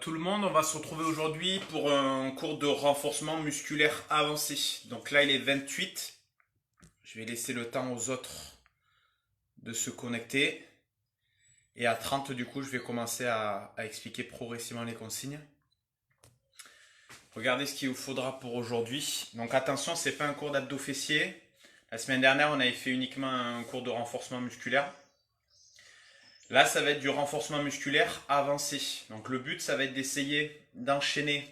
Tout le monde, on va se retrouver aujourd'hui pour un cours de renforcement musculaire avancé. Donc là, il est 28. Je vais laisser le temps aux autres de se connecter. Et à 30, du coup, je vais commencer à expliquer progressivement les consignes. Regardez ce qu'il vous faudra pour aujourd'hui. Donc attention, c'est pas un cours d'abdos fessiers. La semaine dernière, on avait fait uniquement un cours de renforcement musculaire. Là, ça va être du renforcement musculaire avancé. Donc le but, ça va être d'essayer d'enchaîner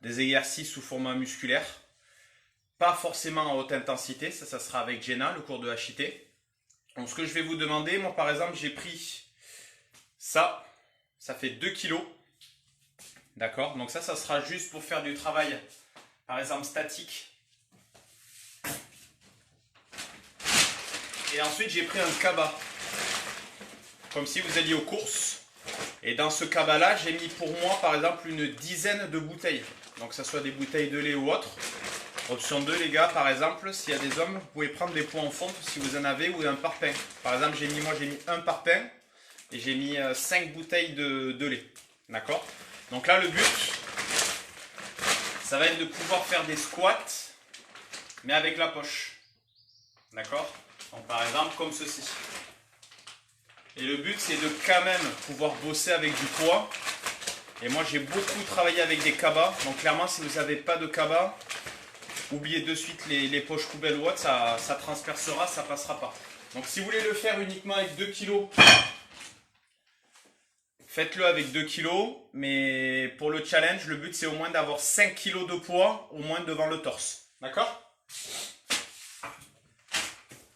des exercices sous format musculaire. Pas forcément en haute intensité, ça sera avec Jenna, le cours de HIT. Donc ce que je vais vous demander, moi par exemple, j'ai pris ça fait 2 kilos. D'accord? Donc ça sera juste pour faire du travail, par exemple statique. Et ensuite, j'ai pris un cabas. Comme si vous alliez aux courses. Et dans ce cabas-là, j'ai mis pour moi, par exemple, une dizaine de bouteilles. Donc, que ce soit des bouteilles de lait ou autre. Option 2, les gars, par exemple, s'il y a des hommes, vous pouvez prendre des pots en fonte si vous en avez ou un parpaing. Par exemple, j'ai mis un parpaing et j'ai mis 5 bouteilles de lait. D'accord? Donc là, le but, ça va être de pouvoir faire des squats, mais avec la poche. D'accord? Donc, par exemple, comme ceci. Et le but, c'est de quand même pouvoir bosser avec du poids. Et moi, j'ai beaucoup travaillé avec des cabas. Donc clairement, si vous n'avez pas de cabas, oubliez de suite les poches poubelles ou autre, ça transpercera, ça passera pas. Donc si vous voulez le faire uniquement avec 2 kg, faites-le avec 2 kg. Mais pour le challenge, le but, c'est au moins d'avoir 5 kg de poids, au moins devant le torse. D'accord?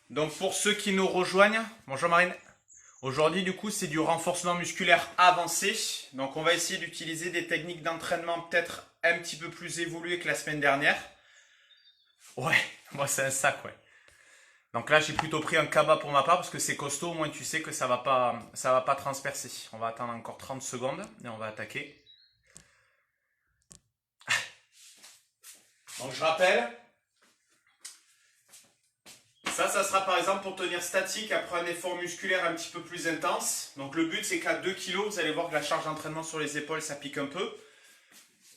Donc pour ceux qui nous rejoignent, bonjour Marine. Aujourd'hui, du coup, c'est du renforcement musculaire avancé. Donc, on va essayer d'utiliser des techniques d'entraînement peut-être un petit peu plus évoluées que la semaine dernière. Ouais, moi, c'est un sac, ouais. Donc là, j'ai plutôt pris un cabas pour ma part parce que c'est costaud. Au moins, tu sais que ça va pas transpercer. On va attendre encore 30 secondes et on va attaquer. Donc, je rappelle. Ça sera par exemple pour tenir statique après un effort musculaire un petit peu plus intense. Donc le but, c'est qu'à 2 kg, vous allez voir que la charge d'entraînement sur les épaules, ça pique un peu.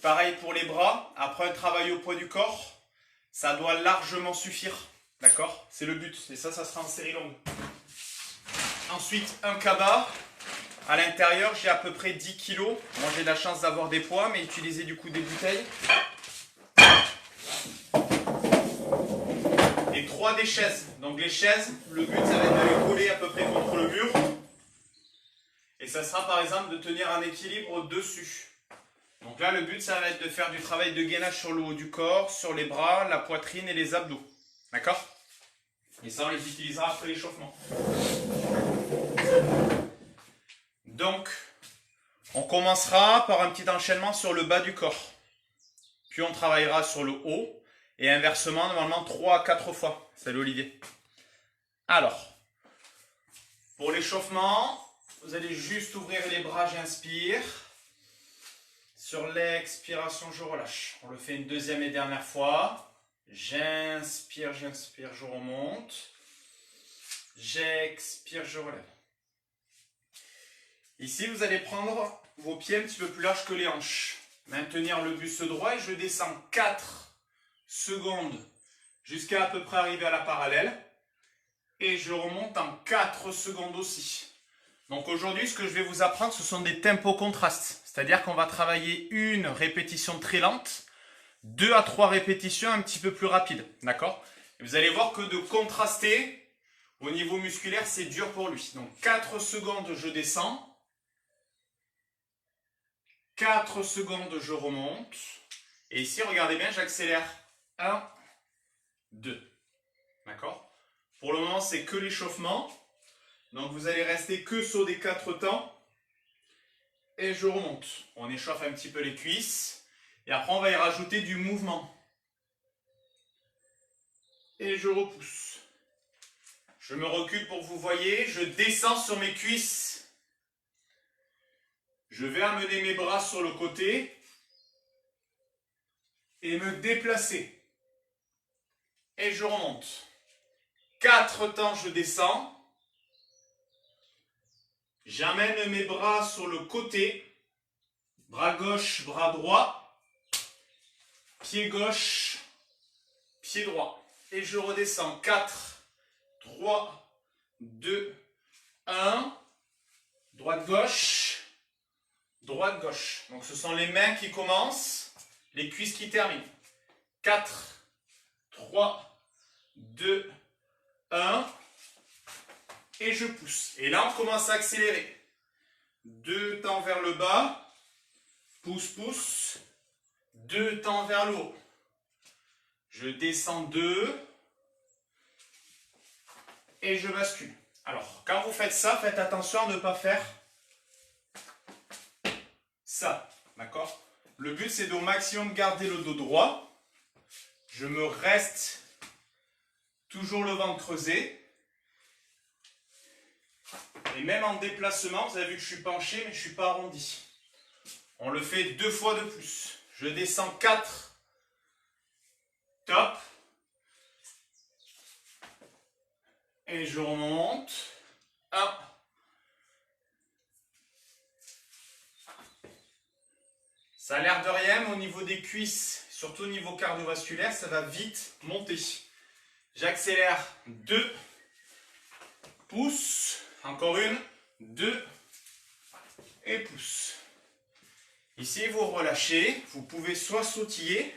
Pareil pour les bras. Après un travail au poids du corps, ça doit largement suffire. D'accord? C'est le but. Et ça sera en série longue. Ensuite, un cabas. À l'intérieur, j'ai à peu près 10 kg. Moi, j'ai la chance d'avoir des poids, mais utiliser du coup des bouteilles. Et 3 des chaises. Donc les chaises, le but, ça va être de les coller à peu près contre le mur. Et ça sera par exemple de tenir un équilibre dessus. Donc là, le but, ça va être de faire du travail de gainage sur le haut du corps, sur les bras, la poitrine et les abdos. D'accord? Et ça, on les utilisera après l'échauffement. Donc, on commencera par un petit enchaînement sur le bas du corps. Puis on travaillera sur le haut. Et inversement, normalement 3 à 4 fois. Salut Olivier. Alors, pour l'échauffement, vous allez juste ouvrir les bras, j'inspire. Sur l'expiration, je relâche. On le fait une deuxième et dernière fois. J'inspire, je remonte. J'expire, je relève. Ici, vous allez prendre vos pieds un petit peu plus larges que les hanches. Maintenir le buste droit et je descends 4 secondes jusqu'à peu près arriver à la parallèle. Et je remonte en 4 secondes aussi. Donc aujourd'hui, ce que je vais vous apprendre, ce sont des tempos contrastes. C'est-à-dire qu'on va travailler une répétition très lente, 2 à 3 répétitions un petit peu plus rapides. D'accord? Vous allez voir que de contraster, au niveau musculaire, c'est dur pour lui. Donc 4 secondes, je descends. 4 secondes, je remonte. Et ici, regardez bien, j'accélère. 1, 2. D'accord? Pour le moment, c'est que l'échauffement. Donc, vous allez rester que sur des 4 temps. Et je remonte. On échauffe un petit peu les cuisses. Et après, on va y rajouter du mouvement. Et je repousse. Je me recule pour que vous voyez. Je descends sur mes cuisses. Je vais amener mes bras sur le côté. Et me déplacer. Et je remonte. 4 temps, je descends. J'amène mes bras sur le côté Bras gauche, bras droit. Pied gauche, pied droit. Et je redescends. 4, 3, 2, 1. Droite, gauche. Droite, gauche. Donc ce sont les mains qui commencent, les cuisses qui terminent. 4, 3, 2, 1. Et je pousse. Et là, on commence à accélérer. 2 temps vers le bas. Pousse, pousse. 2 temps vers le haut. Je descends 2. Et je bascule. Alors, quand vous faites ça, faites attention à ne pas faire ça. D'accord? Le but, c'est de au maximum garder le dos droit. Je me reste toujours le ventre creusé. Et même en déplacement, vous avez vu que je suis penché, mais je ne suis pas arrondi. On le fait 2 fois de plus. Je descends 4. Top. Et je remonte. 1. Ça a l'air de rien, mais au niveau des cuisses, surtout au niveau cardiovasculaire, ça va vite monter. J'accélère. 2. Pousse. Encore une. 2. Et pousse. Ici, vous relâchez. Vous pouvez soit sautiller,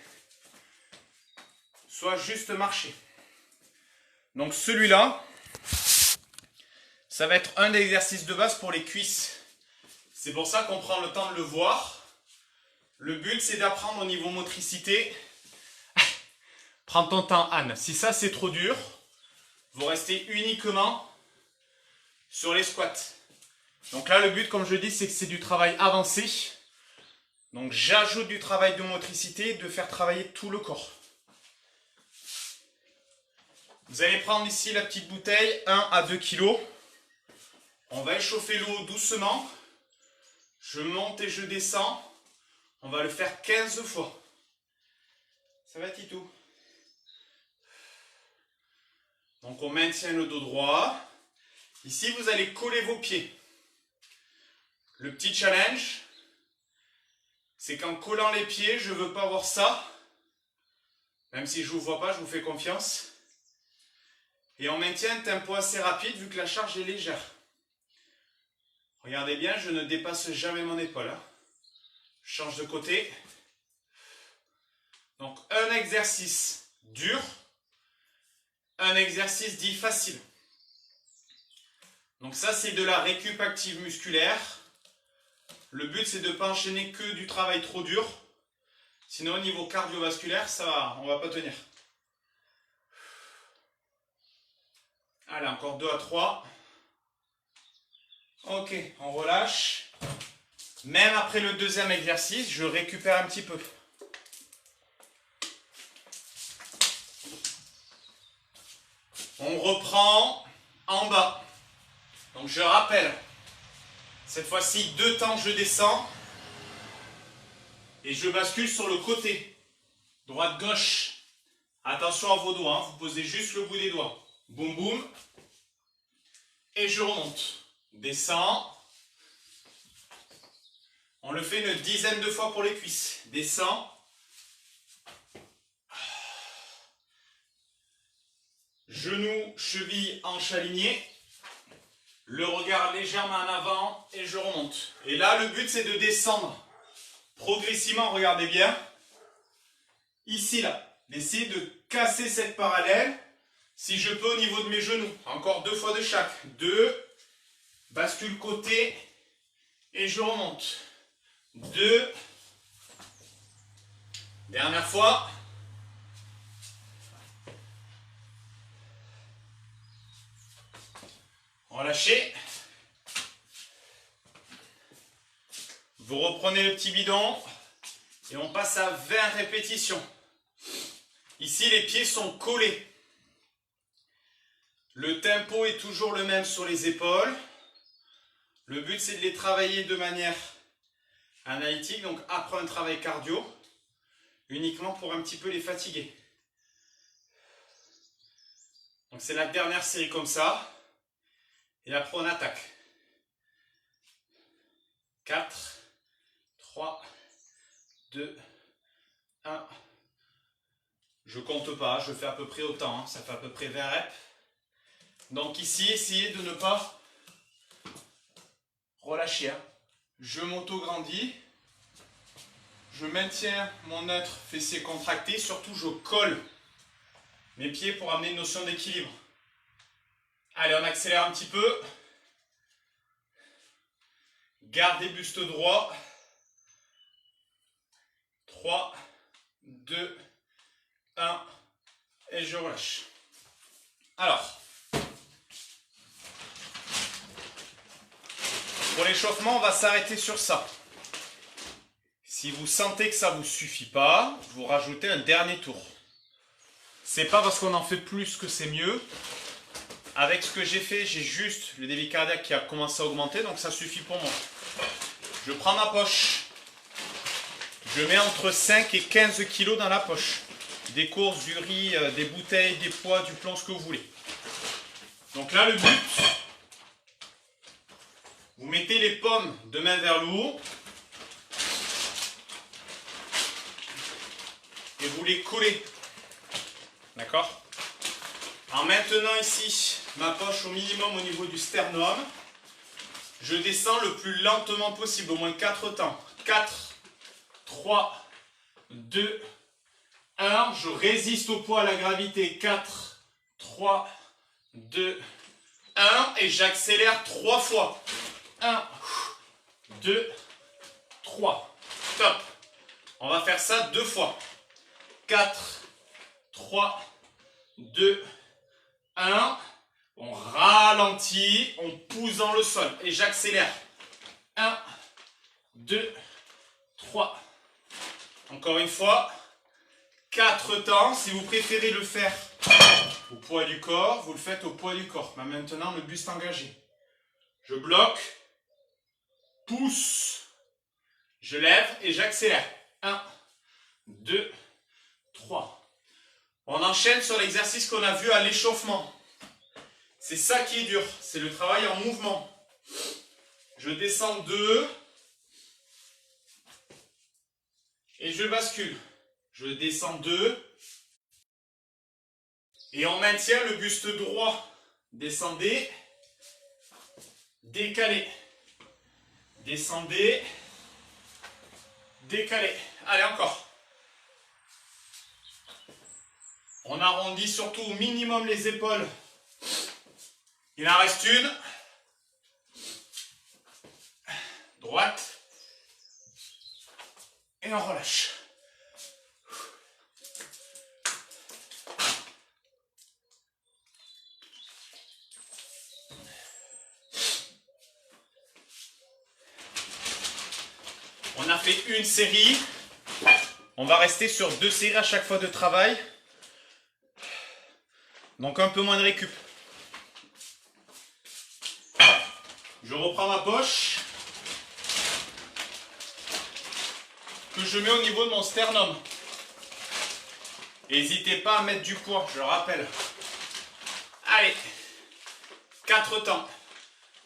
soit juste marcher. Donc celui-là, ça va être un exercice de base pour les cuisses. C'est pour ça qu'on prend le temps de le voir. Le but, c'est d'apprendre au niveau motricité. Prends ton temps, Anne. Si ça, c'est trop dur, vous restez uniquement sur les squats. Donc là, le but, comme je dis, c'est que c'est du travail avancé. Donc j'ajoute du travail de motricité, de faire travailler tout le corps. Vous allez prendre ici la petite bouteille, 1 à 2 kg. On va échauffer l'eau doucement. Je monte et je descends. On va le faire 15 fois. Ça va, Titou? Donc on maintient le dos droit. Ici, vous allez coller vos pieds. Le petit challenge, c'est qu'en collant les pieds, je ne veux pas voir ça. Même si je ne vous vois pas, je vous fais confiance. Et on maintient un tempo assez rapide vu que la charge est légère. Regardez bien, je ne dépasse jamais mon épaule. Je change de côté. Donc un exercice dur, un exercice dit facile. Donc ça, c'est de la récup active musculaire. Le but, c'est de ne pas enchaîner que du travail trop dur. Sinon, au niveau cardiovasculaire, ça va, on ne va pas tenir. Allez, encore 2 à 3. Ok, on relâche. Même après le deuxième exercice, je récupère un petit peu. On reprend en bas. Donc je rappelle, cette fois-ci 2 temps je descends et je bascule sur le côté. Droite-gauche. Attention à vos doigts, hein. Vous posez juste le bout des doigts. Boum boum. Et je remonte. Descends. On le fait une dizaine de fois pour les cuisses. Descends. Genoux, chevilles, hanches alignées. Le regard légèrement en avant et je remonte. Et là, le but, c'est de descendre progressivement, regardez bien. Ici, là. D'essayer de casser cette parallèle. Si je peux au niveau de mes genoux. Encore 2 fois de chaque. 2. Bascule côté. Et je remonte. 2. Dernière fois. Relâchez. Vous reprenez le petit bidon. Et on passe à 20 répétitions. Ici, les pieds sont collés. Le tempo est toujours le même sur les épaules. Le but, c'est de les travailler de manière analytique, donc après un travail cardio, uniquement pour un petit peu les fatiguer. Donc c'est la dernière série comme ça. Et après, on attaque. 4, 3, 2, 1. Je compte pas, je fais à peu près autant, hein. Ça fait à peu près 20 reps. Donc ici, essayez de ne pas relâcher, hein. Je m'auto-grandis. Je maintiens mon neutre fessier contracté. Surtout, je colle mes pieds pour amener une notion d'équilibre. Allez, on accélère un petit peu. Gardez buste droit. 3, 2, 1. Et je relâche. Alors, pour l'échauffement, on va s'arrêter sur ça. Si vous sentez que ça ne vous suffit pas, vous rajoutez un dernier tour. C'est pas parce qu'on en fait plus que c'est mieux. Avec ce que j'ai fait, j'ai juste le débit cardiaque qui a commencé à augmenter, donc ça suffit pour moi. Je prends ma poche. Je mets entre 5 et 15 kg dans la poche. Des courses, du riz, des bouteilles, des poids, du plomb, ce que vous voulez. Donc là, le but, vous mettez les paumes de main vers le haut. Et vous les collez. D'accord? En maintenant ici ma poche au minimum au niveau du sternum, je descends le plus lentement possible, au moins 4 temps. 4, 3, 2, 1. Je résiste au poids, à la gravité. 4, 3, 2, 1. Et j'accélère 3 fois. 1, 2, 3. Top. On va faire ça 2 fois. 4, 3, 2, 1. On ralentit, on pousse dans le sol et j'accélère. 1, 2, 3. Encore une fois. 4 temps. Si vous préférez le faire au poids du corps, vous le faites au poids du corps. Mais maintenant, le buste engagé. Je bloque, pousse, je lève et j'accélère. 1, 2, 3. On enchaîne sur l'exercice qu'on a vu à l'échauffement. C'est ça qui est dur, c'est le travail en mouvement. Je descends 2 et je bascule. Je descends 2 et on maintient le buste droit. Descendez, décalez, descendez, décalez. Allez, encore. On arrondit surtout au minimum les épaules. Il en reste une. Droite. Et on relâche. On a fait une série. On va rester sur 2 séries à chaque fois de travail. Donc un peu moins de récup. Je reprends ma poche que je mets au niveau de mon sternum. N'hésitez pas à mettre du poids, je le rappelle. Allez, 4 temps.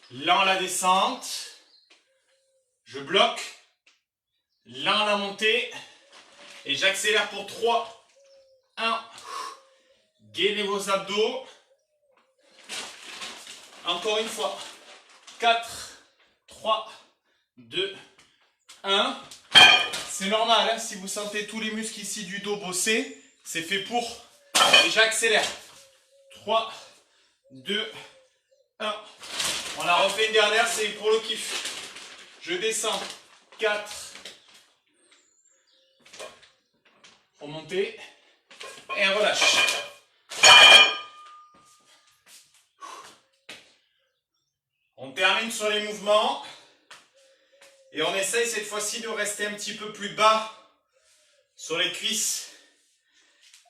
Lent la descente. Je bloque. Lent la montée. Et j'accélère pour 3. 1. Gainez vos abdos. Encore une fois. 4, 3, 2, 1. C'est normal, hein, si vous sentez tous les muscles ici du dos bosser, c'est fait pour. Et j'accélère. 3, 2, 1. On a refait une dernière, c'est pour le kiff. Je descends. 4. Remontez. Et relâche. On termine sur les mouvements. Et on essaye cette fois-ci de rester un petit peu plus bas sur les cuisses.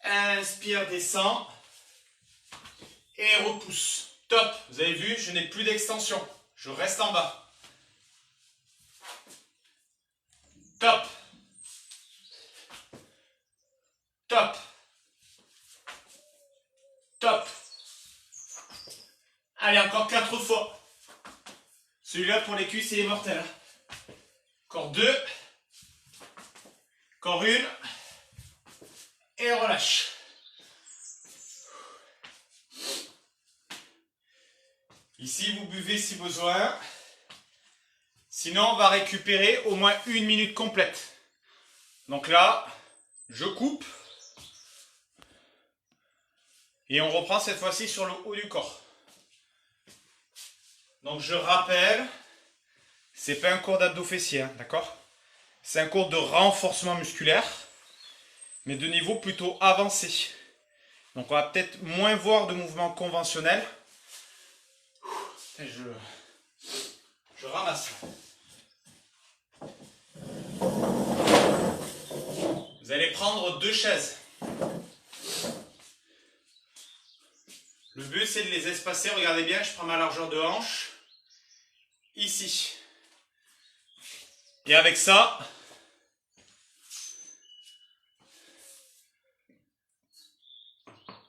Inspire, descend. Et repousse. Top. Vous avez vu, je n'ai plus d'extension. Je reste en bas. Top. Top. Top. Allez, encore 4 fois. Celui-là pour les cuisses, il est mortel. Encore 2. Encore une. Et relâche. Ici, vous buvez si besoin. Sinon, on va récupérer au moins 1 minute complète. Donc là, je coupe. Et on reprend cette fois-ci sur le haut du corps. Donc je rappelle, c'est pas un cours d'abdos fessiers, hein, d'accord? C'est un cours de renforcement musculaire, mais de niveau plutôt avancé. Donc on va peut-être moins voir de mouvements conventionnels. Et je ramasse. Vous allez prendre 2 chaises. Le but c'est de les espacer, regardez bien, je prends ma largeur de hanche, ici. Et avec ça,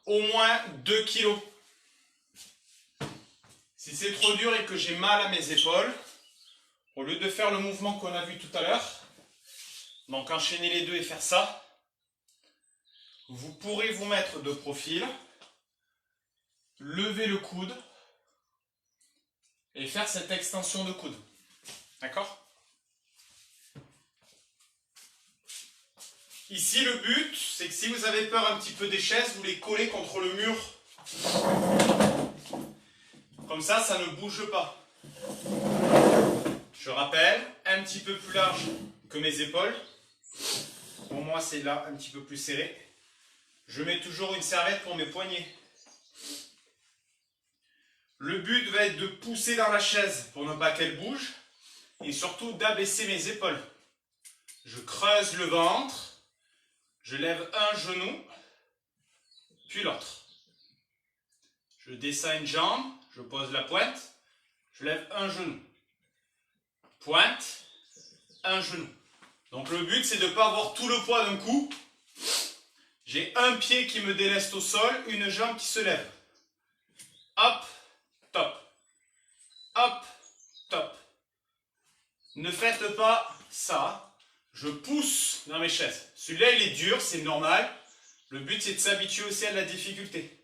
au moins 2 kilos. Si c'est trop dur et que j'ai mal à mes épaules, au lieu de faire le mouvement qu'on a vu tout à l'heure, donc enchaîner les deux et faire ça, vous pourrez vous mettre de profil, lever le coude et faire cette extension de coude. D'accord? Ici, le but, c'est que si vous avez peur un petit peu des chaises, vous les collez contre le mur. Comme ça, ça ne bouge pas. Je rappelle, un petit peu plus large que mes épaules. Pour moi, c'est là un petit peu plus serré. Je mets toujours une serviette pour mes poignets. Le but va être de pousser dans la chaise pour ne pas qu'elle bouge. Et surtout d'abaisser mes épaules. Je creuse le ventre. Je lève un genou, puis l'autre. Je descends une jambe, je pose la pointe, je lève un genou. Pointe, un genou. Donc le but c'est de ne pas avoir tout le poids d'un coup. J'ai un pied qui me déleste au sol, une jambe qui se lève. Hop, top. Hop, top. Ne faites pas ça. Je pousse dans mes chaises. Celui-là, il est dur, c'est normal. Le but, c'est de s'habituer aussi à la difficulté.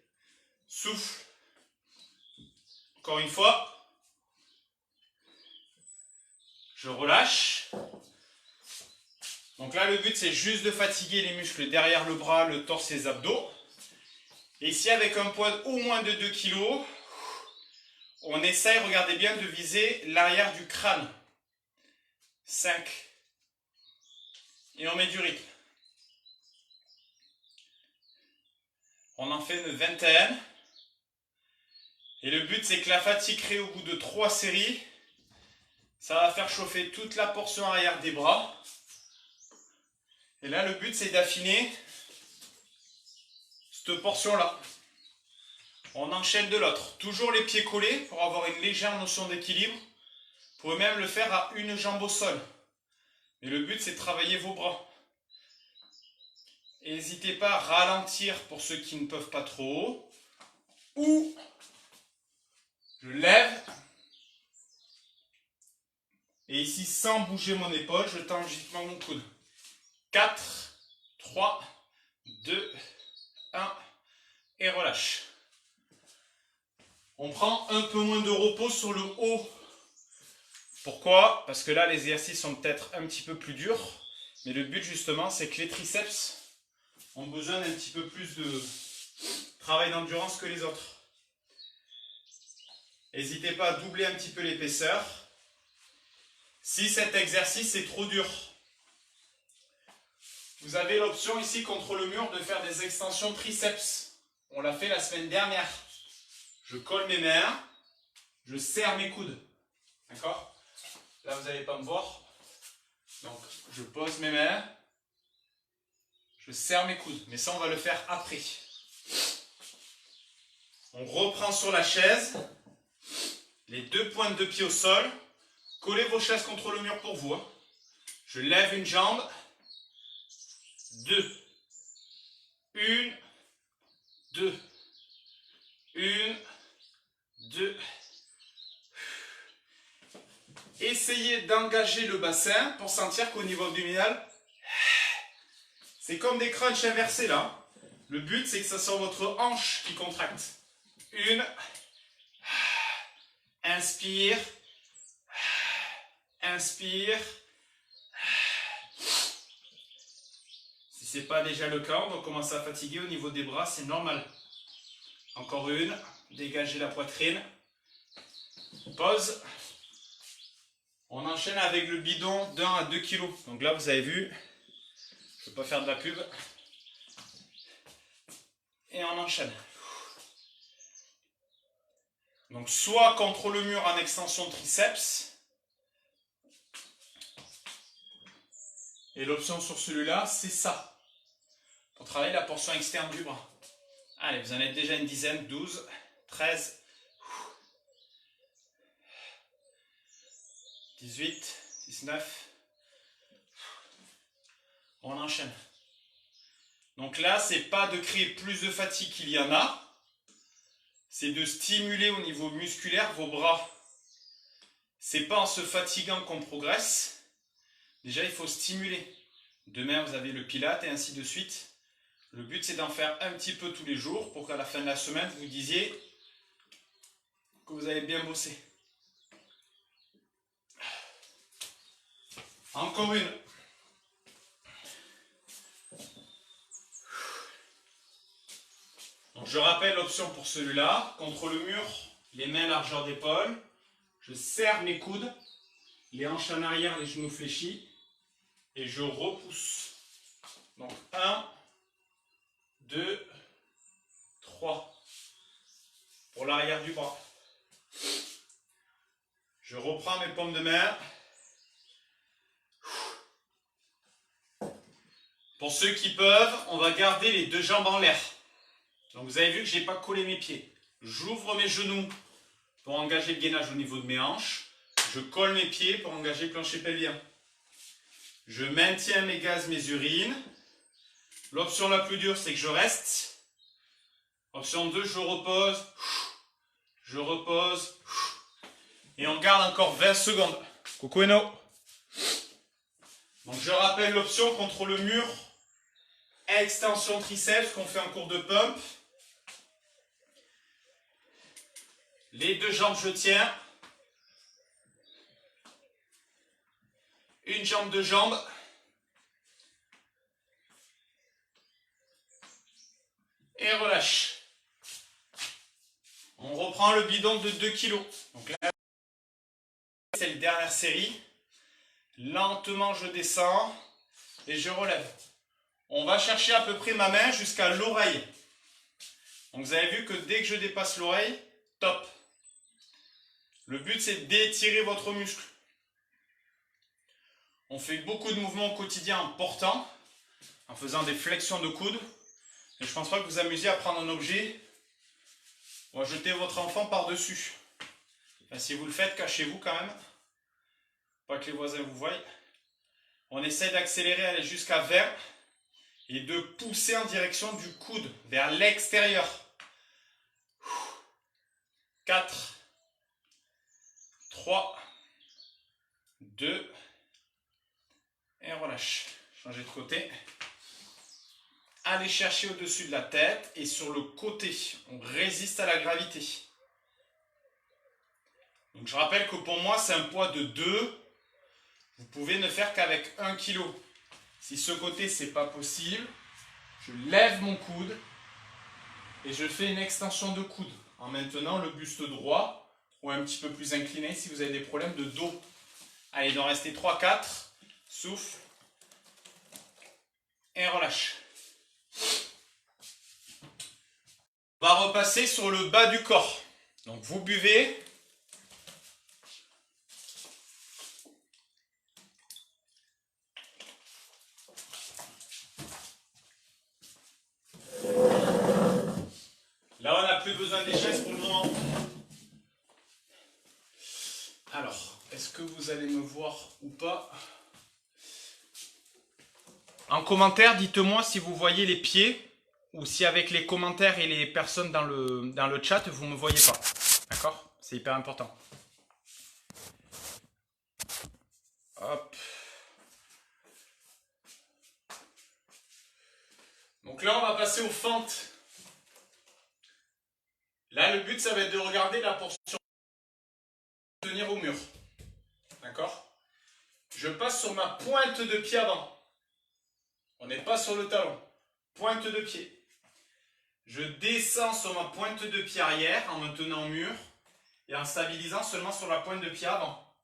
Souffle. Encore une fois. Je relâche. Donc là, le but, c'est juste de fatiguer les muscles derrière le bras, le torse et les abdos. Et ici, avec un poids au moins de 2 kg, on essaye, regardez bien, de viser l'arrière du crâne. 5. Et on met du rythme. On en fait une vingtaine. Et le but, c'est que la fatigue créée au bout de 3 séries, ça va faire chauffer toute la portion arrière des bras. Et là, le but, c'est d'affiner cette portion-là. On enchaîne de l'autre. Toujours les pieds collés pour avoir une légère notion d'équilibre. Vous pouvez même le faire à une jambe au sol. Mais le but, c'est de travailler vos bras. N'hésitez pas à ralentir pour ceux qui ne peuvent pas trop haut. Ou je lève. Et ici, sans bouger mon épaule, je tends logiquement mon coude. 4, 3, 2, 1. Et relâche. On prend un peu moins de repos sur le haut. Pourquoi? Parce que là, les exercices sont peut-être un petit peu plus durs. Mais le but, justement, c'est que les triceps ont besoin d'un petit peu plus de travail d'endurance que les autres. N'hésitez pas à doubler un petit peu l'épaisseur. Si cet exercice est trop dur, vous avez l'option ici contre le mur de faire des extensions triceps. On l'a fait la semaine dernière. Je colle mes mains, je serre mes coudes. D'accord? Là, vous n'allez pas me voir. Donc, je pose mes mains, je serre mes coudes. Mais ça, on va le faire après. On reprend sur la chaise. Les 2 pointes de pied au sol. Collez vos chaises contre le mur pour vous. Hein. Je lève une jambe. 2. 1. 2. 1. 2. Essayez d'engager le bassin pour sentir qu'au niveau abdominal, C'est comme des crunchs inversés là. Le but, c'est que ça soit votre hanche qui contracte. Une. Inspire. Inspire. Si ce n'est pas déjà le cas, on va commencer à fatiguer au niveau des bras, c'est normal. Encore une. Dégagez la poitrine. Pause. On enchaîne avec le bidon d'1 à 2 kg. Donc là, vous avez vu, je ne vais pas faire de la pub. Et on enchaîne. Donc soit contre le mur en extension triceps. Et l'option sur celui-là, c'est ça. Pour travailler la portion externe du bras. Allez, vous en êtes déjà une dizaine, 12, 13, 18, 19. On enchaîne. Donc là, c'est pas de créer plus de fatigue qu'il y en a. C'est de stimuler au niveau musculaire vos bras. C'est pas en se fatiguant qu'on progresse. Déjà, il faut stimuler. Demain, vous avez le pilate et ainsi de suite. Le but, c'est d'en faire un petit peu tous les jours pour qu'à la fin de la semaine, vous disiez que vous avez bien bossé. Encore une. Donc, je rappelle l'option pour celui-là. Contre le mur, les mains largeur d'épaule. Je serre mes coudes, les hanches en arrière, les genoux fléchis. Et je repousse. Donc 1, 2, 3. Pour l'arrière du bras. Je reprends mes paumes de main. Pour ceux qui peuvent, on va garder les deux jambes en l'air. Donc vous avez vu que je n'ai pas collé mes pieds. J'ouvre mes genoux pour engager le gainage au niveau de mes hanches. Je colle mes pieds pour engager le plancher pelvien. Je maintiens mes gaz, mes urines. L'option la plus dure, c'est que je reste. Option 2, je repose. Je repose. Et on garde encore 20 secondes. Coucou Eno. Donc je rappelle l'option contre le mur. Extension triceps qu'on fait en cours de pump. Les deux jambes, je tiens. Une jambe, deux jambes. Et relâche. On reprend le bidon de 2 kg. Donc là, c'est la dernière série. Lentement, je descends et je relève. On va chercher à peu près ma main jusqu'à l'oreille. Donc vous avez vu que dès que je dépasse l'oreille, top. Le but, c'est d'étirer votre muscle. On fait beaucoup de mouvements au quotidien en portant, en faisant des flexions de coudes. Et je ne pense pas que vous amusiez à prendre un objet ou à jeter votre enfant par-dessus. Enfin, si vous le faites, cachez-vous quand même. Pas que les voisins vous voient. On essaie d'accélérer, aller jusqu'à 20 et de pousser en direction du coude, vers l'extérieur. 4, 3, 2, et relâche. Changez de côté. Allez chercher au-dessus de la tête et sur le côté. On résiste à la gravité. Donc je rappelle que pour moi, c'est un poids de 2. Vous pouvez ne faire qu'avec 1 kg. Si ce côté, c'est pas possible, je lève mon coude et je fais une extension de coude en maintenant le buste droit ou un petit peu plus incliné si vous avez des problèmes de dos. Allez, il en reste 3, 4. Souffle et relâche. On va repasser sur le bas du corps. Donc vous buvez. Là, on n'a plus besoin des chaises pour le moment. Alors, est-ce que vous allez me voir ou pas? En commentaire, dites-moi si vous voyez les pieds ou si avec les commentaires et les personnes dans le chat, vous ne me voyez pas. D'accord? C'est hyper important. Hop. Donc là, on va passer aux fentes. Là, le but, ça va être de regarder la portion de tenir au mur. D'accord? Je passe sur ma pointe de pied avant. On n'est pas sur le talon. Pointe de pied. Je descends sur ma pointe de pied arrière en me tenant au mur et en stabilisant seulement sur la pointe de pied avant.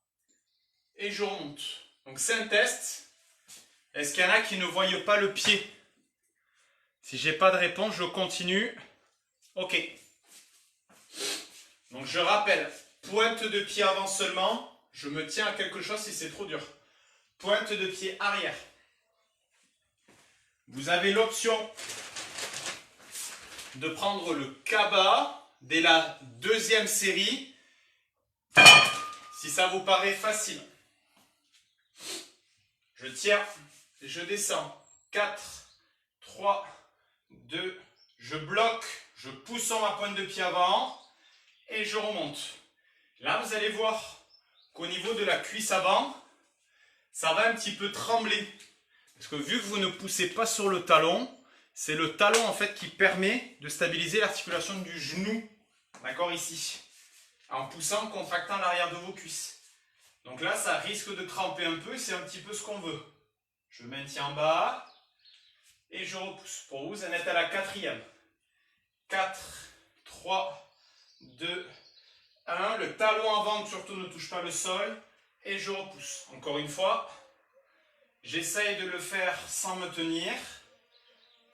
Et je remonte. Donc c'est un test. Est-ce qu'il y en a qui ne voient pas le pied? Si j'ai pas de réponse, je continue. Ok. Donc je rappelle, pointe de pied avant seulement. Je me tiens à quelque chose si c'est trop dur. Pointe de pied arrière. Vous avez l'option de prendre le cabas dès la deuxième série, si ça vous paraît facile. Je tire et je descends. 4, 3, 2, je bloque, je pousse sur ma pointe de pied avant et je remonte. Là, vous allez voir qu'au niveau de la cuisse avant, ça va un petit peu trembler. Parce que vu que vous ne poussez pas sur le talon, c'est le talon en fait qui permet de stabiliser l'articulation du genou. D'accord, ici. En poussant, en contractant l'arrière de vos cuisses. Donc là, ça risque de cramper un peu et c'est un petit peu ce qu'on veut. Je maintiens en bas et je repousse. Pour vous, vous en êtes à la quatrième. 4, 3, 2, 1. Le talon avant surtout ne touche pas le sol et je repousse. Encore une fois. J'essaye de le faire sans me tenir.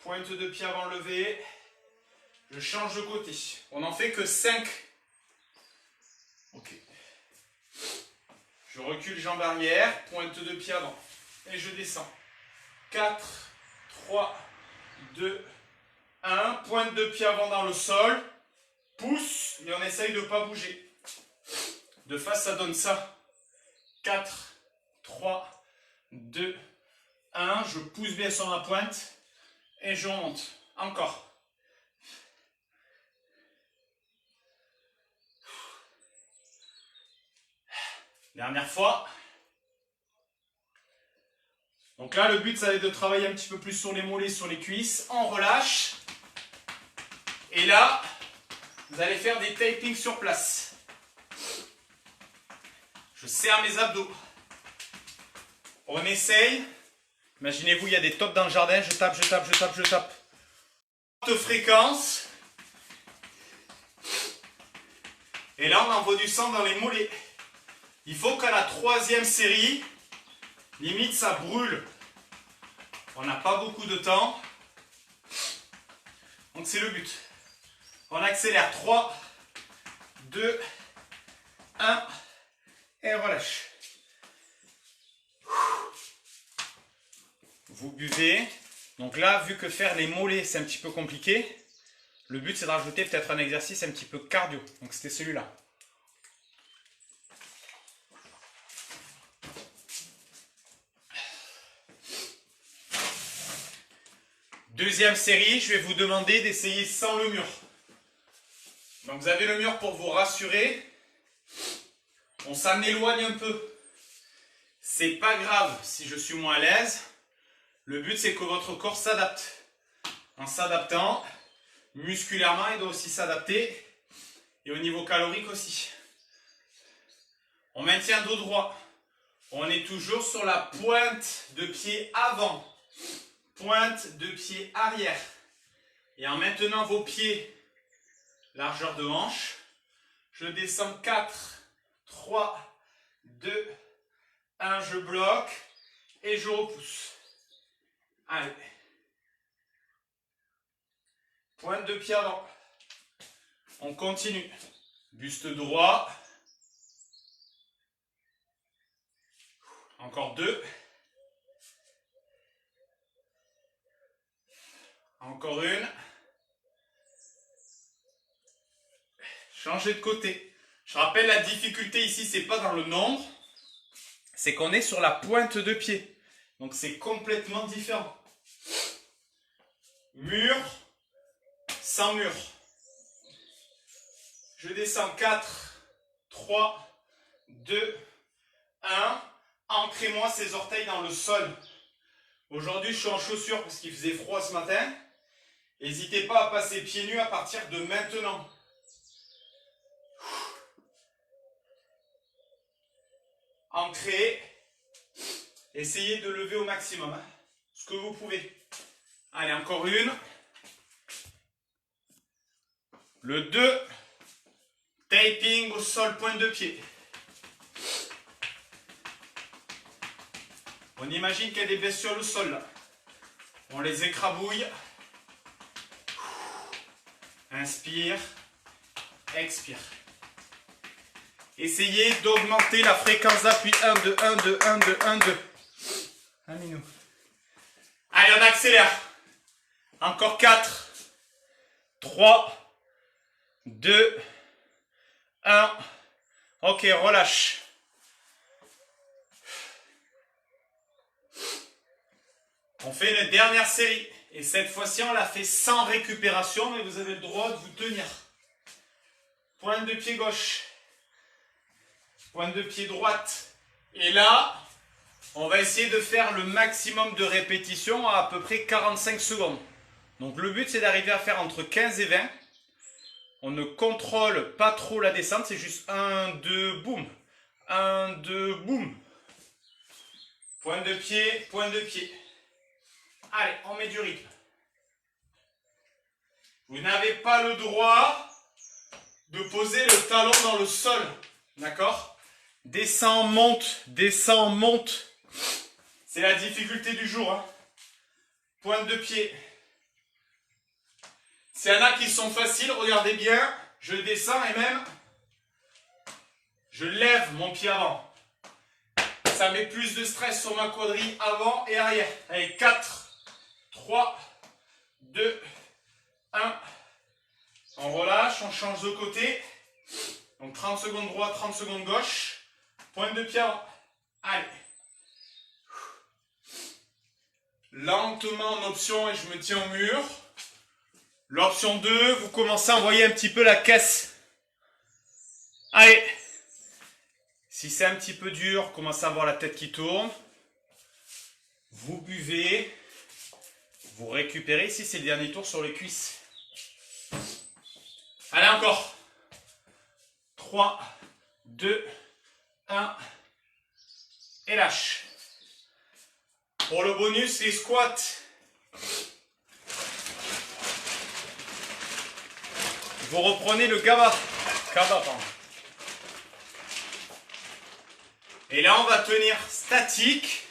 Pointe de pied avant levée. Je change de côté. On n'en fait que 5. Ok. Je recule jambe arrière. Pointe de pied avant. Et je descends. 4, 3, 2, 1. Pointe de pied avant dans le sol. Pousse. Et on essaye de ne pas bouger. De face, ça donne ça. 4, 3, 2, 1, je pousse bien sur ma pointe et je remonte. Encore. Dernière fois. Donc là, le but, ça va être de travailler un petit peu plus sur les mollets, sur les cuisses. On relâche. Et là, vous allez faire des tapings sur place. Je serre mes abdos. On essaye. Imaginez-vous, il y a des tops dans le jardin. Je tape, je tape, je tape, je tape. Haute fréquence. Et là, on envoie du sang dans les mollets. Il faut qu'à la troisième série, limite, ça brûle. On n'a pas beaucoup de temps. Donc, c'est le but. On accélère. 3, 2, 1. Et relâche. Vous buvez. Donc là, vu que faire les mollets, c'est un petit peu compliqué, le but, c'est de rajouter peut-être un exercice un petit peu cardio. Donc c'était celui-là. Deuxième série, je vais vous demander d'essayer sans le mur. Donc vous avez le mur pour vous rassurer. On s'en éloigne un peu. C'est pas grave si je suis moins à l'aise. Le but, c'est que votre corps s'adapte. En s'adaptant, musculairement, il doit aussi s'adapter. Et au niveau calorique aussi. On maintient dos droit. On est toujours sur la pointe de pied avant. Pointe de pied arrière. Et en maintenant vos pieds, largeur de hanche, je descends 4, 3, 2, 1, je bloque et je repousse. Allez. Pointe de pied avant. On continue. Buste droit. Encore 2. Encore une. Changez de côté. Je rappelle, la difficulté ici, c'est pas dans le nombre. C'est qu'on est sur la pointe de pied. Donc c'est complètement différent. Mur, sans mur. Je descends 4, 3, 2, 1. Ancrez-moi ces orteils dans le sol. Aujourd'hui, je suis en chaussures parce qu'il faisait froid ce matin. N'hésitez pas à passer pieds nus à partir de maintenant. Ancrez. Essayez de lever au maximum, hein, ce que vous pouvez. Allez, encore une. Le 2. Taping au sol, pointe de pied. On imagine qu'il y a des baisses sur le sol là. On les écrabouille. Inspire. Expire. Essayez d'augmenter la fréquence d'appui. 1, 2, 1, 2, 1, 2, 1, 2. Un minute. Allez, on accélère. Encore 4, 3, 2, 1. Ok, relâche. On fait une dernière série. Et cette fois-ci, on l'a fait sans récupération, mais vous avez le droit de vous tenir. Pointe de pied gauche. Pointe de pied droite. Et là, on va essayer de faire le maximum de répétitions à peu près 45 secondes. Donc le but, c'est d'arriver à faire entre 15 et 20. On ne contrôle pas trop la descente, c'est juste 1, 2, boum. 1, 2, boum. Pointe de pied, pointe de pied. Allez, on met du rythme. Vous n'avez pas le droit de poser le talon dans le sol. D'accord? Descend, monte, descend, monte. C'est la difficulté du jour. Hein. Pointe de pied. S'il y en a qui sont faciles, regardez bien. Je descends et même je lève mon pied avant. Ça met plus de stress sur ma quadrille avant et arrière. Allez, 4, 3, 2, 1. On relâche, on change de côté. Donc 30 secondes droite, 30 secondes gauche. Pointe de pied avant. Allez. Lentement en option et je me tiens au mur. L'option 2, vous commencez à envoyer un petit peu la caisse. Allez. Si c'est un petit peu dur, commencez à avoir la tête qui tourne. Vous buvez. Vous récupérez. Ici, c'est le dernier tour sur les cuisses. Allez, encore. 3, 2, 1. Et lâche. Pour le bonus, les squats. Vous reprenez le GABA. Pardon. Et là, on va tenir statique,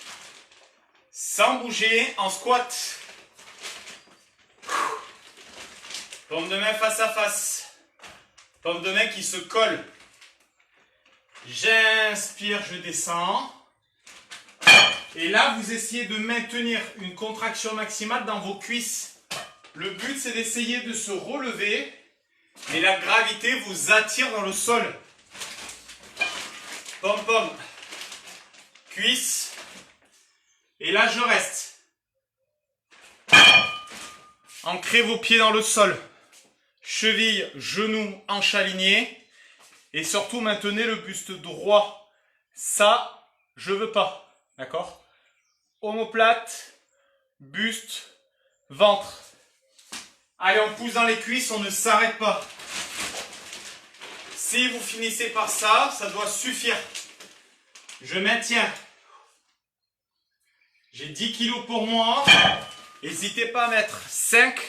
sans bouger, en squat. Paume de main face à face. Paume de main qui se colle. J'inspire, je descends. Et là, vous essayez de maintenir une contraction maximale dans vos cuisses. Le but, c'est d'essayer de se relever. Mais la gravité vous attire dans le sol. Pom pom. Cuisse. Et là, je reste. Ancrez vos pieds dans le sol. Cheville, genoux, hanches alignées. Et surtout, maintenez le buste droit. Ça, je veux pas. D'accord? Omoplate, buste, ventre. Allez, on pousse dans les cuisses, on ne s'arrête pas. Si vous finissez par ça, ça doit suffire. Je maintiens. J'ai 10 kilos pour moi. N'hésitez pas à mettre 5.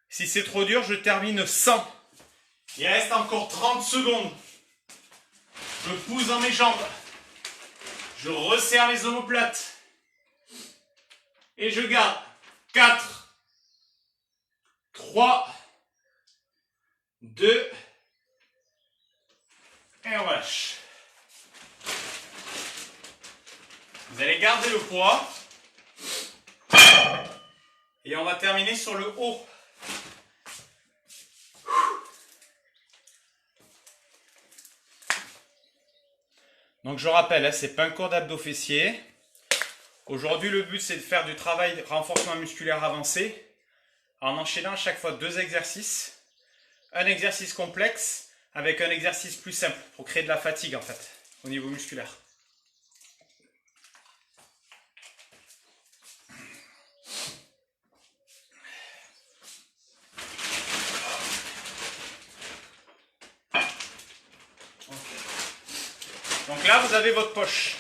Si c'est trop dur, je termine 100. Il reste encore 30 secondes. Je pousse dans mes jambes. Je resserre les omoplates. Et je garde. 4, 3, 2, et on relâche. Vous allez garder le poids. Et on va terminer sur le haut. Donc je rappelle, c'est pas un cours d'abdos fessiers. Aujourd'hui, le but, c'est de faire du travail de renforcement musculaire avancé en enchaînant à chaque fois 2 exercices. Un exercice complexe avec un exercice plus simple pour créer de la fatigue en fait, au niveau musculaire. Donc là, vous avez votre poche.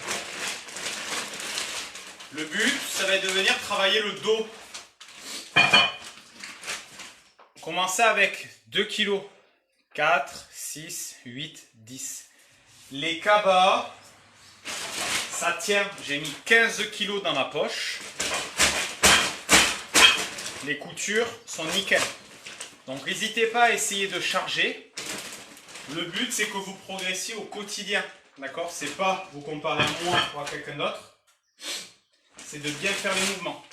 Le but, ça va être de venir travailler le dos. Commencez avec 2 kg. 4, 6, 8, 10. Les cabas, ça tient. J'ai mis 15 kg dans ma poche. Les coutures sont nickel. Donc n'hésitez pas à essayer de charger. Le but, c'est que vous progressiez au quotidien. D'accord? C'est pas vous comparer à moi ou à quelqu'un d'autre. C'est de bien faire les mouvements.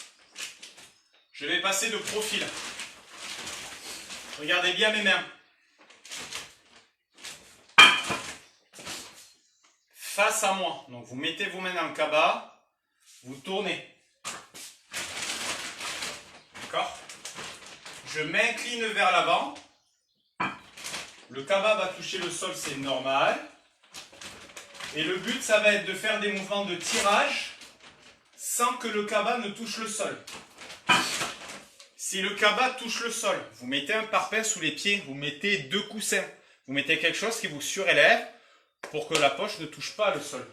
Je vais passer de profil. Regardez bien mes mains. Face à moi. Donc vous mettez vos mains dans le cabas. Vous tournez. D'accord? Je m'incline vers l'avant. Le cabas va toucher le sol, c'est normal. Et le but, ça va être de faire des mouvements de tirage sans que le cabas ne touche le sol. Si le cabas touche le sol, vous mettez un parpaing sous les pieds, vous mettez 2 coussins. Vous mettez quelque chose qui vous surélève pour que la poche ne touche pas le sol.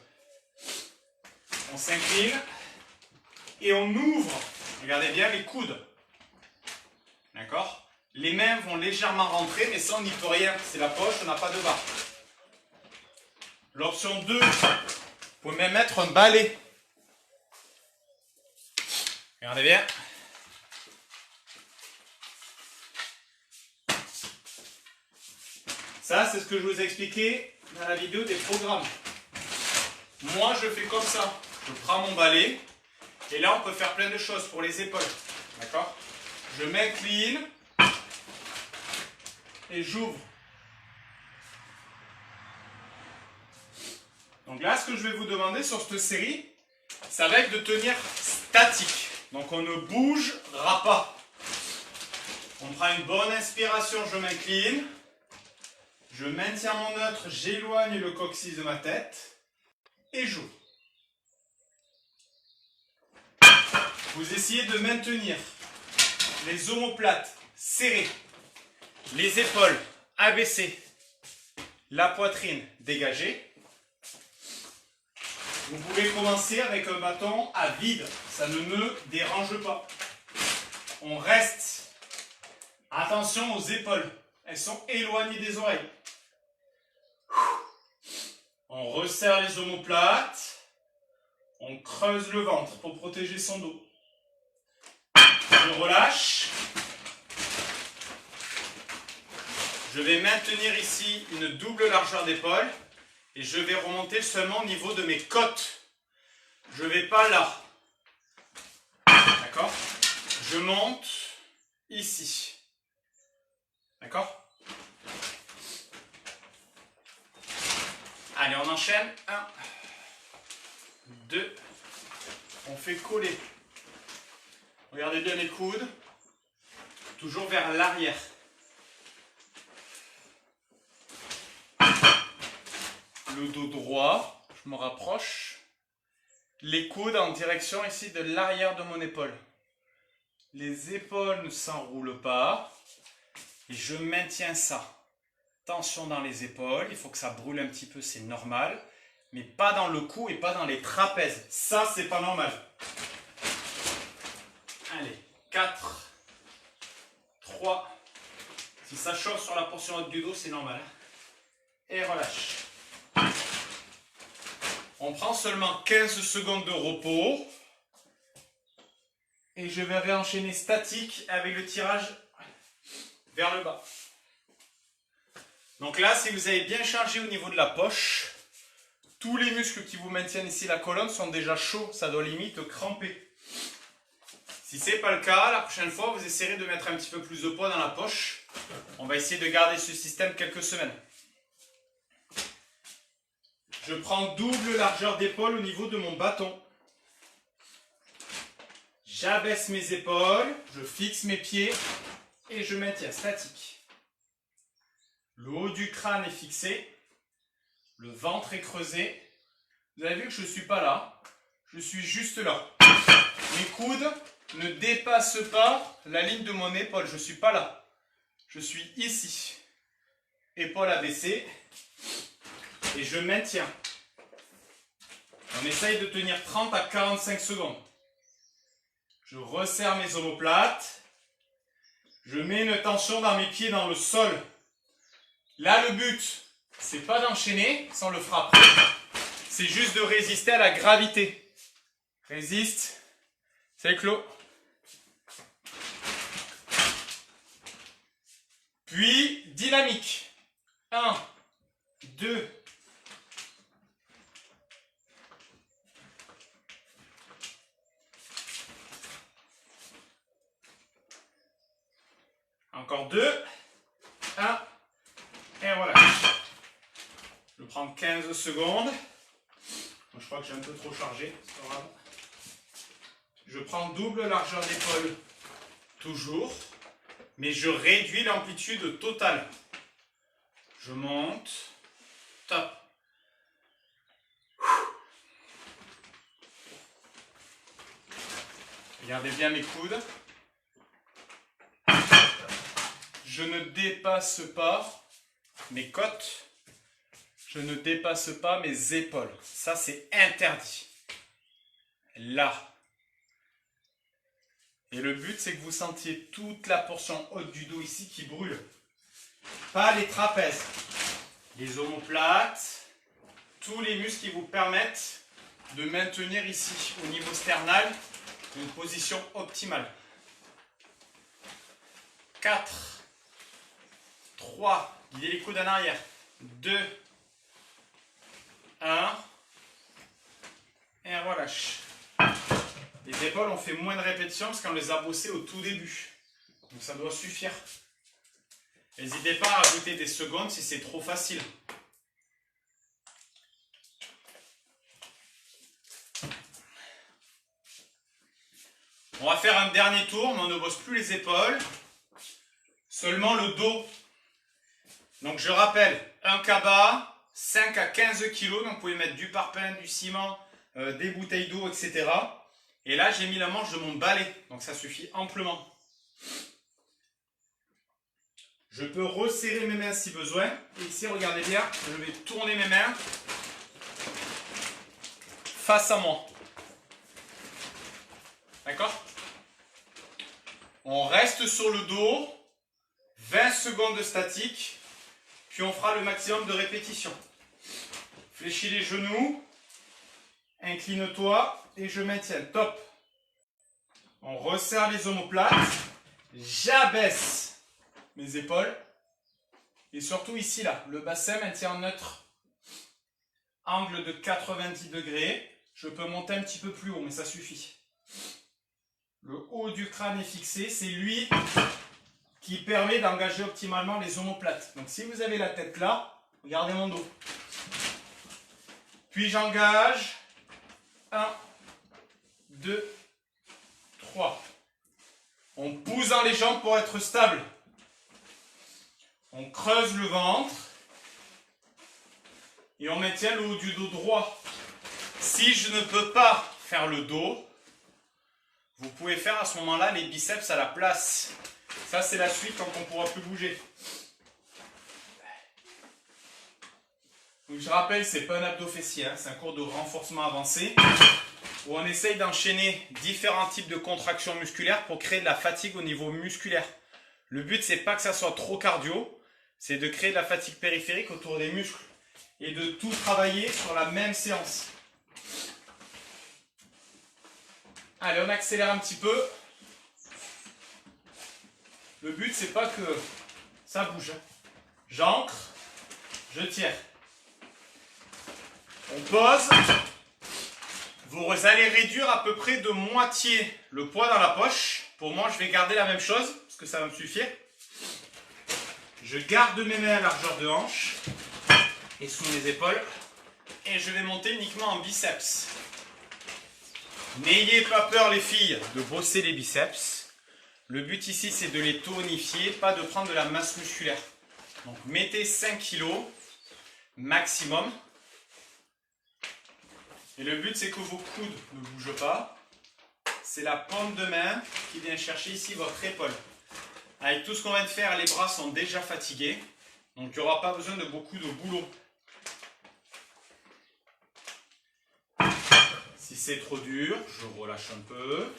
On s'incline et on ouvre. Regardez bien les coudes. D'accord? Les mains vont légèrement rentrer, mais ça on n'y peut rien. C'est la poche, on n'a pas de barre. L'option 2, vous pouvez même mettre un balai. Regardez bien. Ça, c'est ce que je vous ai expliqué dans la vidéo des programmes. Moi, je fais comme ça. Je prends mon balai. Et là, on peut faire plein de choses pour les épaules. D'accord? Je m'incline. Et j'ouvre. Donc là, ce que je vais vous demander sur cette série, ça va être de tenir statique. Donc on ne bougera pas. On prend une bonne inspiration, je m'incline. Je maintiens mon neutre, j'éloigne le coccyx de ma tête. Et j'ouvre. Vous essayez de maintenir les omoplates serrées. Les épaules abaissées, la poitrine dégagée. Vous pouvez commencer avec un bâton à vide, ça ne me dérange pas. On reste. Attention aux épaules, elles sont éloignées des oreilles. On resserre les omoplates, on creuse le ventre pour protéger son dos. Je relâche. Je vais maintenir ici une double largeur d'épaule et je vais remonter seulement au niveau de mes côtes. Je ne vais pas là. D'accord? Je monte ici. D'accord? Allez, on enchaîne. 1, 2. On fait coller. Regardez bien les coudes. Toujours vers l'arrière. Le dos droit, je me rapproche. Les coudes en direction ici de l'arrière de mon épaule. Les épaules ne s'enroulent pas. Et je maintiens ça. Tension dans les épaules, il faut que ça brûle un petit peu, c'est normal. Mais pas dans le cou et pas dans les trapèzes. Ça, c'est pas normal. Allez, 4, 3. Si ça chauffe sur la portion haute du dos, c'est normal. Et relâche. On prend seulement 15 secondes de repos. Et je vais réenchaîner statique avec le tirage vers le bas. Donc là, si vous avez bien chargé au niveau de la poche, tous les muscles qui vous maintiennent ici la colonne sont déjà chauds. Ça doit limite cramper. Si ce n'est pas le cas, la prochaine fois, vous essayerez de mettre un petit peu plus de poids dans la poche. On va essayer de garder ce système quelques semaines. Je prends double largeur d'épaule au niveau de mon bâton. J'abaisse mes épaules, je fixe mes pieds et je maintiens statique. Le haut du crâne est fixé, le ventre est creusé. Vous avez vu que je ne suis pas là, je suis juste là. Mes coudes ne dépassent pas la ligne de mon épaule, je ne suis pas là. Je suis ici. Épaule abaissée et je maintiens. On essaye de tenir 30 à 45 secondes. Je resserre mes omoplates. Je mets une tension dans mes pieds dans le sol. Là, le but, c'est pas d'enchaîner, ça on le fera après. C'est juste de résister à la gravité. Résiste. C'est clos. Puis, dynamique. 1, 2. Encore 2. 1. Et voilà. Je prends 15 secondes. Je crois que j'ai un peu trop chargé. C'est pas grave. Je prends double largeur d'épaule. Toujours. Mais je réduis l'amplitude totale. Je monte. Top. Regardez bien mes coudes. Je ne dépasse pas mes côtes. Je ne dépasse pas mes épaules. Ça, c'est interdit. Là. Et le but, c'est que vous sentiez toute la portion haute du dos ici qui brûle. Pas les trapèzes. Les omoplates. Tous les muscles qui vous permettent de maintenir ici, au niveau sternal, une position optimale. 4, 3, guidez les coudes en arrière. 2, 1, et on relâche. Les épaules, on fait moins de répétitions parce qu'on les a bossées au tout début. Donc ça doit suffire. N'hésitez pas à rajouter des secondes si c'est trop facile. On va faire un dernier tour, mais on ne bosse plus les épaules, seulement le dos. Donc je rappelle, un cabas, 5 à 15 kg, donc vous pouvez mettre du parpaing, du ciment, des bouteilles d'eau, etc. Et là, j'ai mis la manche de mon balai, donc ça suffit amplement. Je peux resserrer mes mains si besoin. Et ici, regardez bien, je vais tourner mes mains face à moi. D'accord? On reste sur le dos, 20 secondes de statique, puis on fera le maximum de répétitions. Fléchis les genoux, incline-toi et je maintiens. Top. On resserre les omoplates, j'abaisse mes épaules et surtout ici là, le bassin maintient en neutre. Angle de 90 degrés, je peux monter un petit peu plus haut mais ça suffit. Le haut du crâne est fixé, c'est lui qui permet d'engager optimalement les omoplates. Donc si vous avez la tête là, regardez mon dos. Puis j'engage. 1, 2, 3. On pousse dans les jambes pour être stable. On creuse le ventre. Et on maintient le haut du dos droit. Si je ne peux pas faire le dos, vous pouvez faire à ce moment-là les biceps à la place. Ça, c'est la suite quand on ne pourra plus bouger. Donc, je rappelle, ce n'est pas un abdos fessier, hein, c'est un cours de renforcement avancé où on essaye d'enchaîner différents types de contractions musculaires pour créer de la fatigue au niveau musculaire. Le but, c'est pas que ça soit trop cardio, c'est de créer de la fatigue périphérique autour des muscles et de tout travailler sur la même séance. Allez, on accélère un petit peu. Le but, c'est pas que ça bouge. J'ancre, je tire. On pose. Vous allez réduire à peu près de moitié le poids dans la poche. Pour moi, je vais garder la même chose, parce que ça va me suffire. Je garde mes mains à largeur de hanche et sous mes épaules. Et je vais monter uniquement en biceps. N'ayez pas peur, les filles, de bosser les biceps. Le but ici, c'est de les tonifier, pas de prendre de la masse musculaire. Donc, mettez 5 kg maximum. Et le but, c'est que vos coudes ne bougent pas. C'est la paume de main qui vient chercher ici votre épaule. Avec tout ce qu'on vient de faire, les bras sont déjà fatigués. Donc, il n'y aura pas besoin de beaucoup de boulot. c'est trop dur, je relâche un peu.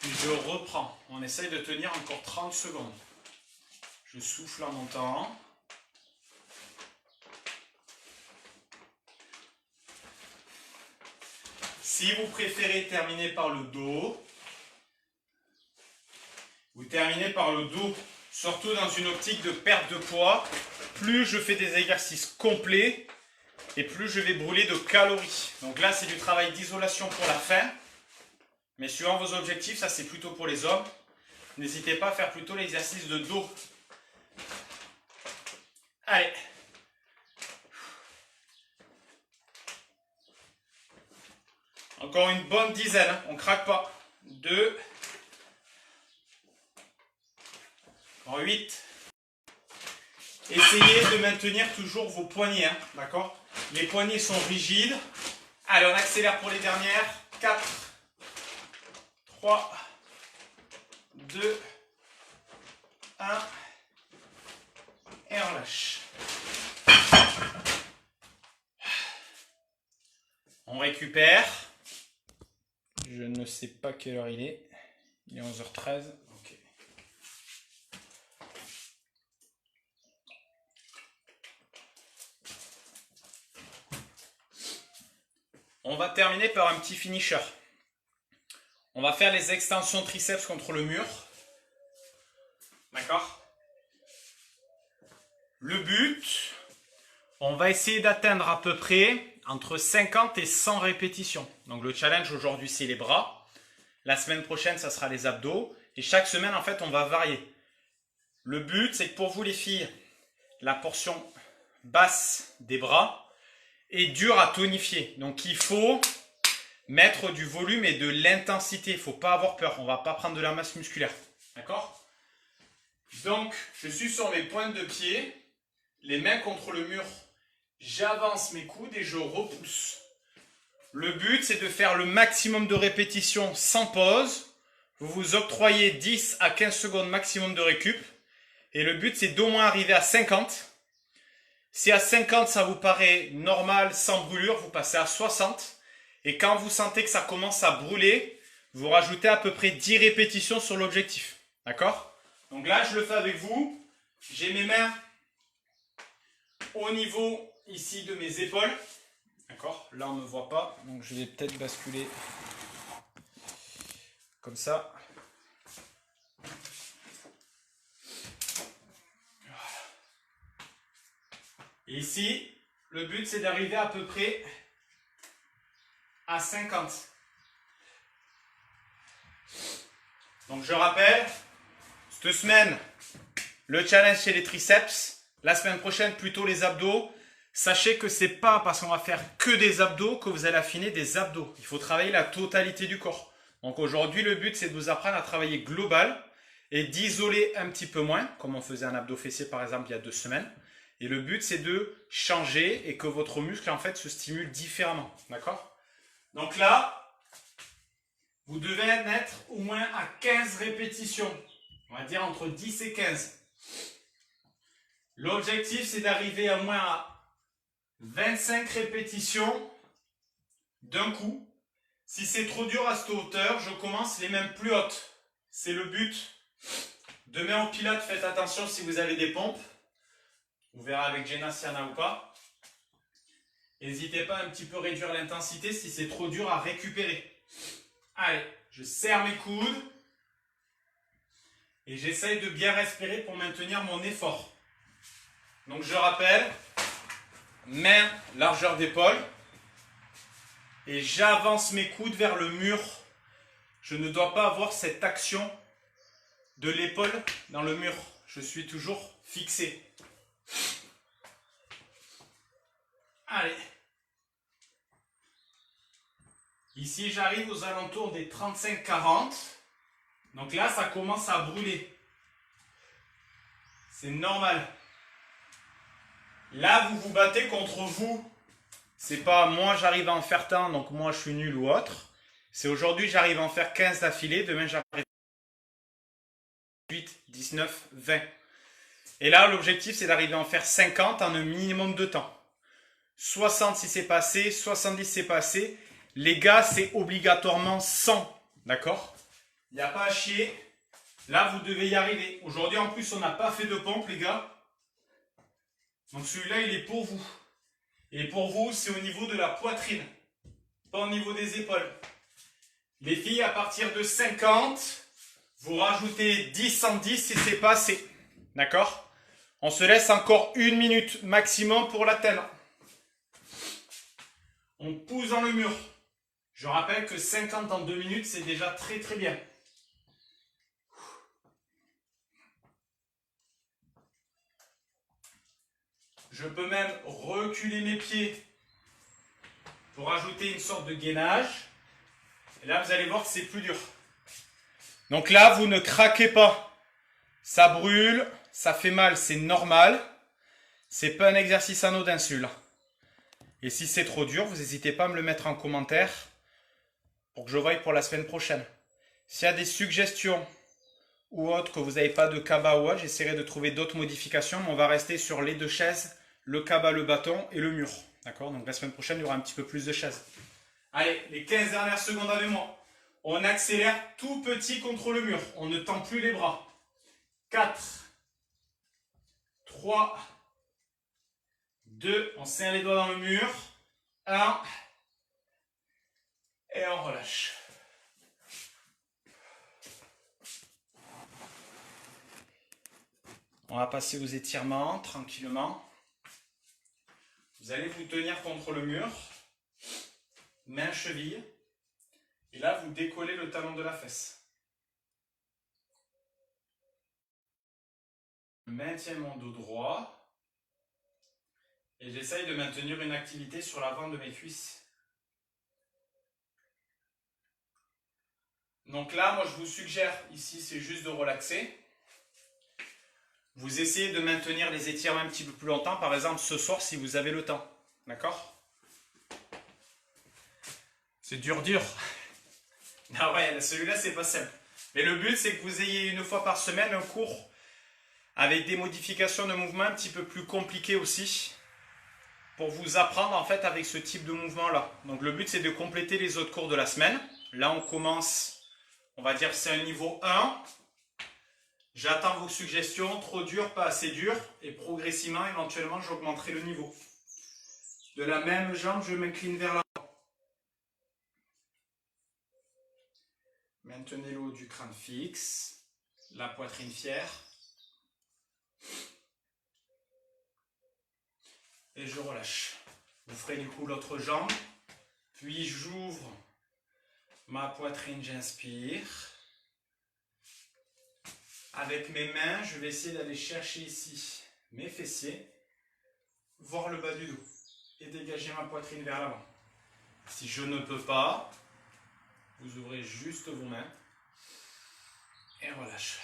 Puis je reprends. On essaye de tenir encore 30 secondes. Je souffle en montant. Si vous préférez terminer par le dos, vous terminez par le dos, surtout dans une optique de perte de poids. Plus je fais des exercices complets et plus je vais brûler de calories. Donc là, c'est du travail d'isolation pour la fin. Mais suivant vos objectifs, ça c'est plutôt pour les hommes. N'hésitez pas à faire plutôt l'exercice de dos. Allez. Encore une bonne dizaine, on ne craque pas. 2. Encore 8. Essayez de maintenir toujours vos poignets, hein, d'accord? Les poignets sont rigides. Allez, on accélère pour les dernières. 4, 3, 2, 1. Et on lâche. On récupère. Je ne sais pas quelle heure il est. Il est 11h13. Ok. On va terminer par un petit finisher. On va faire les extensions triceps contre le mur. D'accord? Le but, on va essayer d'atteindre à peu près entre 50 et 100 répétitions. Donc le challenge aujourd'hui, c'est les bras. La semaine prochaine, ça sera les abdos. Et chaque semaine, en fait, on va varier. Le but, c'est que pour vous les filles, la portion basse des bras est dure à tonifier. Donc il faut mettre du volume et de l'intensité. Il ne faut pas avoir peur. On ne va pas prendre de la masse musculaire. D'accord? Donc, je suis sur mes pointes de pied, les mains contre le mur. J'avance mes coudes et je repousse. Le but, c'est de faire le maximum de répétitions sans pause. Vous vous octroyez 10 à 15 secondes maximum de récup. Et le but, c'est d'au moins arriver à 50. Si à 50, ça vous paraît normal, sans brûlure, vous passez à 60. Et quand vous sentez que ça commence à brûler, vous rajoutez à peu près 10 répétitions sur l'objectif. D'accord? Donc là, je le fais avec vous. J'ai mes mains au niveau ici de mes épaules. D'accord? Là, on ne me voit pas. Donc, je vais peut-être basculer comme ça. Et ici, le but, c'est d'arriver à peu près à 50. Donc, je rappelle, cette semaine, le challenge, c'est les triceps. La semaine prochaine, plutôt les abdos. Sachez que ce n'est pas parce qu'on va faire que des abdos que vous allez affiner des abdos. Il faut travailler la totalité du corps. Donc aujourd'hui, le but, c'est de vous apprendre à travailler global et d'isoler un petit peu moins, comme on faisait un abdo fessier par exemple il y a 2 semaines. Et le but, c'est de changer et que votre muscle en fait se stimule différemment. D'accord? Donc là, vous devez être au moins à 15 répétitions. On va dire entre 10 et 15. L'objectif, c'est d'arriver à moins à 25 répétitions d'un coup. Si c'est trop dur à cette hauteur, je commence les mêmes plus hautes. C'est le but. Demain au pilates, faites attention si vous avez des pompes. On verra avec Jenna s'il y en a ou pas. N'hésitez pas à un petit peu réduire l'intensité si c'est trop dur à récupérer. Allez, je serre mes coudes. Et j'essaye de bien respirer pour maintenir mon effort. Donc je rappelle, main, largeur d'épaule. Et j'avance mes coudes vers le mur. Je ne dois pas avoir cette action de l'épaule dans le mur. Je suis toujours fixé. Allez. Ici, j'arrive aux alentours des 35-40. Donc là, ça commence à brûler. C'est normal. Là, vous vous battez contre vous. C'est pas moi, j'arrive à en faire tant, donc moi, je suis nul ou autre. C'est aujourd'hui, j'arrive à en faire 15 d'affilée. Demain, j'arrive à 18, 19, 20. Et là, l'objectif, c'est d'arriver à en faire 50 en un minimum de temps. 60 si c'est passé, 70 si c'est passé. Les gars, c'est obligatoirement 100. D'accord? Il n'y a pas à chier. Là, vous devez y arriver. Aujourd'hui, en plus, on n'a pas fait de pompe, les gars. Donc celui-là, il est pour vous. Et pour vous, c'est au niveau de la poitrine. Pas au niveau des épaules. Les filles, à partir de 50, vous rajoutez 10, 110 si c'est pas assez. D'accord? On se laisse encore 1 minute maximum pour l'atteindre. On pousse dans le mur. Je rappelle que 50 en 2 minutes, c'est déjà très très bien. Je peux même reculer mes pieds pour ajouter une sorte de gainage. Et là, vous allez voir que c'est plus dur. Donc là, vous ne craquez pas. Ça brûle, ça fait mal, c'est normal. C'est pas un exercice anodin celui-là. Et si c'est trop dur, vous n'hésitez pas à me le mettre en commentaire pour que je voie pour la semaine prochaine. S'il y a des suggestions ou autres que vous n'avez pas de cabas ou autre, j'essaierai de trouver d'autres modifications. Mais on va rester sur les 2 chaises, le cabas, le bâton et le mur. D'accord? Donc la semaine prochaine, il y aura un petit peu plus de chaises. Allez, les 15 dernières secondes avec moi. On accélère tout petit contre le mur. On ne tend plus les bras. 4, 3, 2, on serre les doigts dans le mur. 1, et on relâche. On va passer aux étirements tranquillement. Vous allez vous tenir contre le mur, main cheville, et là vous décollez le talon de la fesse. Je maintiens mon dos droit et j'essaye de maintenir une activité sur l'avant de mes cuisses. Donc là, moi je vous suggère, ici c'est juste de relaxer. Vous essayez de maintenir les étirements un petit peu plus longtemps, par exemple ce soir si vous avez le temps. D'accord? C'est dur. Ah ouais, celui-là c'est pas simple. Mais le but c'est que vous ayez une fois par semaine un cours avec des modifications de mouvement un petit peu plus compliquées aussi. Pour vous apprendre en fait avec ce type de mouvement là. Donc le but c'est de compléter les autres cours de la semaine. Là on commence, on va dire c'est un niveau 1. J'attends vos suggestions, trop dur, pas assez dur, et progressivement, éventuellement, j'augmenterai le niveau. De la même jambe, je m'incline vers l'avant. Maintenez le haut du crâne fixe, la poitrine fière. Et je relâche. Vous ferez du coup l'autre jambe, puis j'ouvre ma poitrine, j'inspire. Avec mes mains, je vais essayer d'aller chercher ici mes fessiers, voir le bas du dos et dégager ma poitrine vers l'avant. Si je ne peux pas, vous ouvrez juste vos mains et relâche.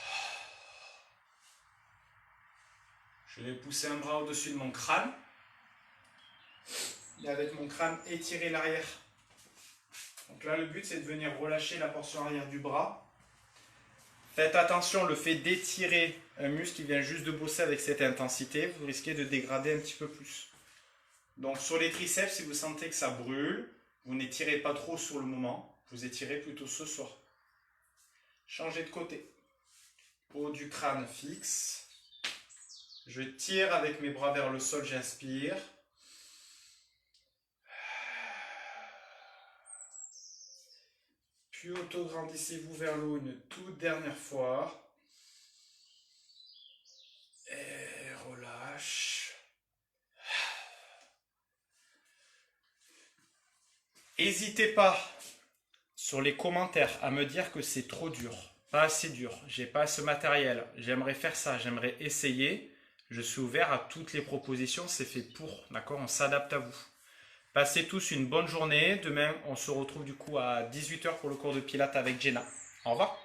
Je vais pousser un bras au-dessus de mon crâne et avec mon crâne étirer l'arrière. Donc là, le but c'est de venir relâcher la portion arrière du bras. Faites attention, le fait d'étirer un muscle qui vient juste de bosser avec cette intensité, vous risquez de dégrader un petit peu plus. Donc sur les triceps, si vous sentez que ça brûle, vous n'étirez pas trop sur le moment, vous étirez plutôt ce soir. Changez de côté. Haut du crâne fixe. Je tire avec mes bras vers le sol, j'inspire. Puis auto-grandissez-vous vers le haut une toute dernière fois. Et relâche. N'hésitez pas sur les commentaires à me dire que c'est trop dur, pas assez dur, j'ai pas ce matériel, j'aimerais faire ça, j'aimerais essayer. Je suis ouvert à toutes les propositions, c'est fait pour, d'accord? On s'adapte à vous. Passez tous une bonne journée. Demain, on se retrouve du coup à 18 h pour le cours de pilates avec Jenna. Au revoir.